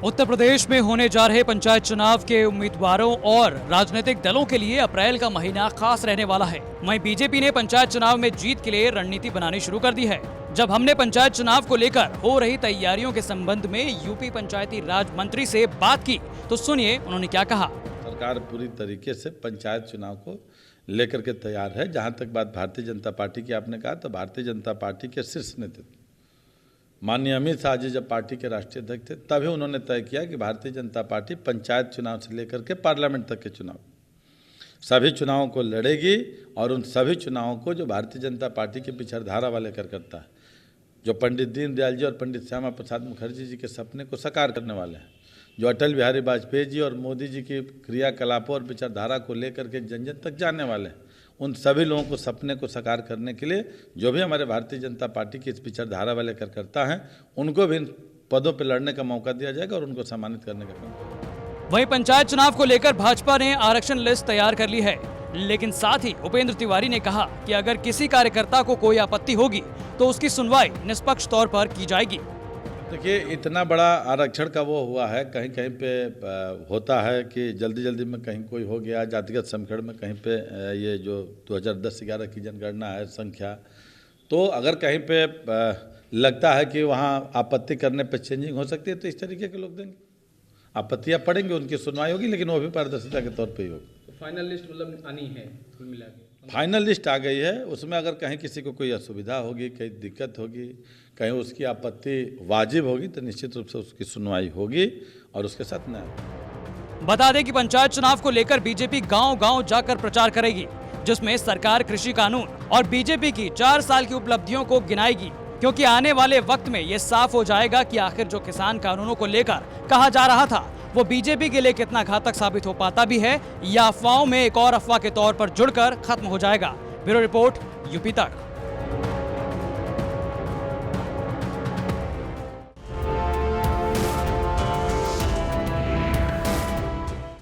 उत्तर प्रदेश में होने जा रहे पंचायत चुनाव के उम्मीदवारों और राजनीतिक दलों के लिए अप्रैल का महीना खास रहने वाला है। वहीं बीजेपी ने पंचायत चुनाव में जीत के लिए रणनीति बनानी शुरू कर दी है। जब हमने पंचायत चुनाव को लेकर हो रही तैयारियों के संबंध में यूपी पंचायती राज मंत्री से बात की, तो सुनिए उन्होंने क्या कहा। सरकार पूरी तरीके से पंचायत चुनाव को लेकर के तैयार है। जहां तक बात भारतीय जनता पार्टी की आपने कहा, तो भारतीय जनता पार्टी के शीर्ष नेतृत्व माननीय अमित शाह जी जब पार्टी के राष्ट्रीय अध्यक्ष थे, तभी उन्होंने तय किया कि भारतीय जनता पार्टी पंचायत चुनाव से लेकर के पार्लियामेंट तक के चुनाव सभी चुनावों को लड़ेगी और उन सभी चुनावों को जो भारतीय जनता पार्टी की विचारधारा वाले करता है, जो पंडित दीनदयाल जी और पंडित श्यामा प्रसाद मुखर्जी जी के सपने को साकार करने वाले हैं, जो अटल बिहारी वाजपेयी जी और मोदी जी की क्रियाकलापों और विचारधारा को लेकर के जन जन तक जाने वाले हैं, उन सभी लोगों को सपने को साकार करने के लिए जो भी हमारे भारतीय जनता पार्टी की इस विचारधारा वाले करता है, उनको भी इन पदों पर लड़ने का मौका दिया जाएगा और उनको सम्मानित करने का काम। वहीं पंचायत चुनाव को लेकर भाजपा ने आरक्षण लिस्ट तैयार कर ली है, लेकिन साथ ही उपेंद्र तिवारी ने कहा कि अगर किसी कार्यकर्ता को कोई आपत्ति होगी तो उसकी सुनवाई निष्पक्ष तौर पर की जाएगी। देखिए, इतना बड़ा आरक्षण का वो हुआ है, कहीं कहीं पे होता है कि जल्दी जल्दी में कहीं कोई हो गया जातिगत समीकरण में, कहीं पे ये जो 2010-11 की जनगणना है संख्या, तो अगर कहीं पे लगता है कि वहाँ आपत्ति करने पे चेंजिंग हो सकती है, तो इस तरीके के लोग देंगे, आपत्तियाँ पड़ेंगी, उनकी सुनवाई होगी, लेकिन वो भी पारदर्शिता के तौर पर ही होगी। फाइनल लिस्ट मतलब आनी है कुल मिला के? फाइनल लिस्ट आ गई है, उसमें अगर कहीं किसी को कोई असुविधा होगी, कहीं दिक्कत होगी, कहीं उसकी आपत्ति वाजिब होगी, तो निश्चित रूप से उसकी सुनवाई होगी और उसके साथ न्याय। बता दें कि पंचायत चुनाव को लेकर बीजेपी गांव-गांव जाकर प्रचार करेगी, जिसमें सरकार कृषि कानून और बीजेपी की 4 साल की उपलब्धियों को गिनाएगी, क्योंकि आने वाले वक्त में ये साफ हो जाएगा कि आखिर जो किसान कानूनों को लेकर कहा जा रहा था वो बीजेपी के लिए कितना घातक साबित हो पाता भी है या अफवाहों में एक और अफवाह के तौर पर जुड़कर खत्म हो जाएगा। ब्यूरो रिपोर्ट, यूपी तक।